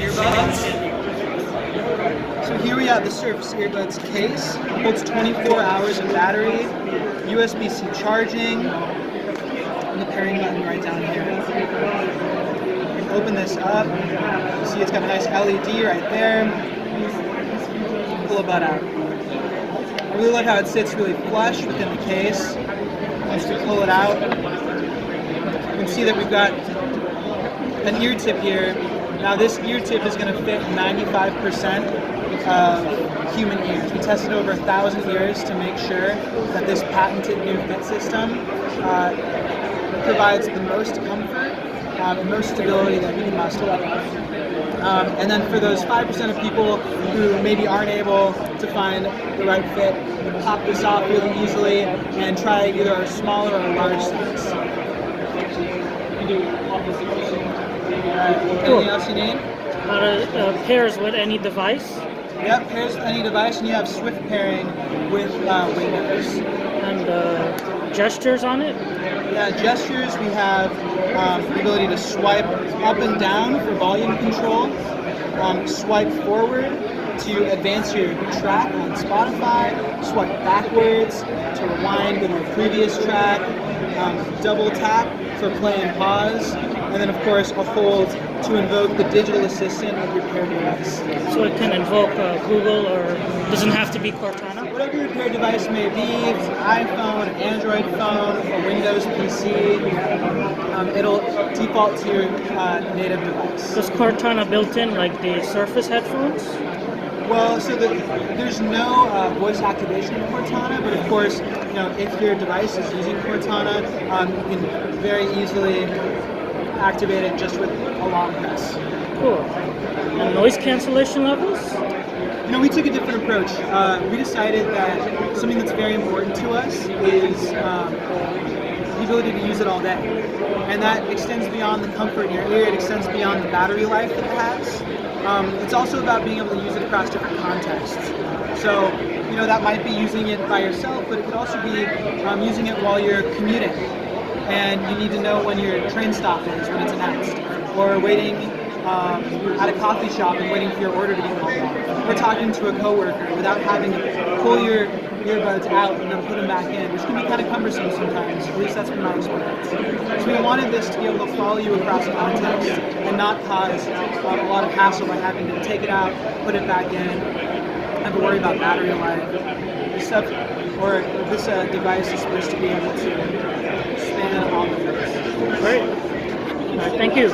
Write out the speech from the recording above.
Earbuds. So here we have the Surface Earbuds case. Holds 24 hours of battery, USB-C charging, and the pairing button right down here. You can open this up. You see it's got a nice LED right there. Pull a bud out. I really love how it sits really flush within the case. Once we pull it out, you can see that we've got an ear tip here. Now this ear tip is going to fit 95% of human ears. We tested over 1,000 ears to make sure that this patented new fit system provides the most comfort and most stability that we can muster. And then for those 5% of people who maybe aren't able to find the right fit, you can pop this off really easily and try either a smaller or a large size. Anything else you need? Pairs with any device? Yep, pairs with any device, and you have Swift pairing with Windows. And gestures on it? Yeah, gestures, we have the ability to swipe up and down for volume control, swipe forward to advance your track on Spotify, swipe backwards to rewind with your previous track, double tap for play and pause, and then of course a hold to invoke the digital assistant of your paired device. So it can invoke Google, or doesn't have to be Cortana? Whatever your paired device may be, if it's an iPhone, an Android phone, a Windows PC, it'll default to your native device. Does Cortana built in like the Surface headphones? Well, so there's no voice activation of Cortana, but of course, if your device is using Cortana, you can very easily activate it just with a long press. Cool. And noise cancellation levels? We took a different approach. We decided that something that's very important to us is the ability to use it all day. And that extends beyond the comfort in your ear, it extends beyond the battery life that it has. It's also about being able to use it across different contexts. So, that might be using it by yourself, but it could also be using it while you're commuting. And you need to know when your train stop is, when it's announced. Or waiting at a coffee shop and waiting for your order to be called on. Or talking to a coworker without having to pull your earbuds out and then put them back in, which can be kind of cumbersome sometimes. At least that's been my experience. So we wanted this to be able to follow you across context and not cause a lot of hassle by having to take it out, put it back in, have to worry about battery life. This device is supposed to be able to span all the face. Great. All right, thank you.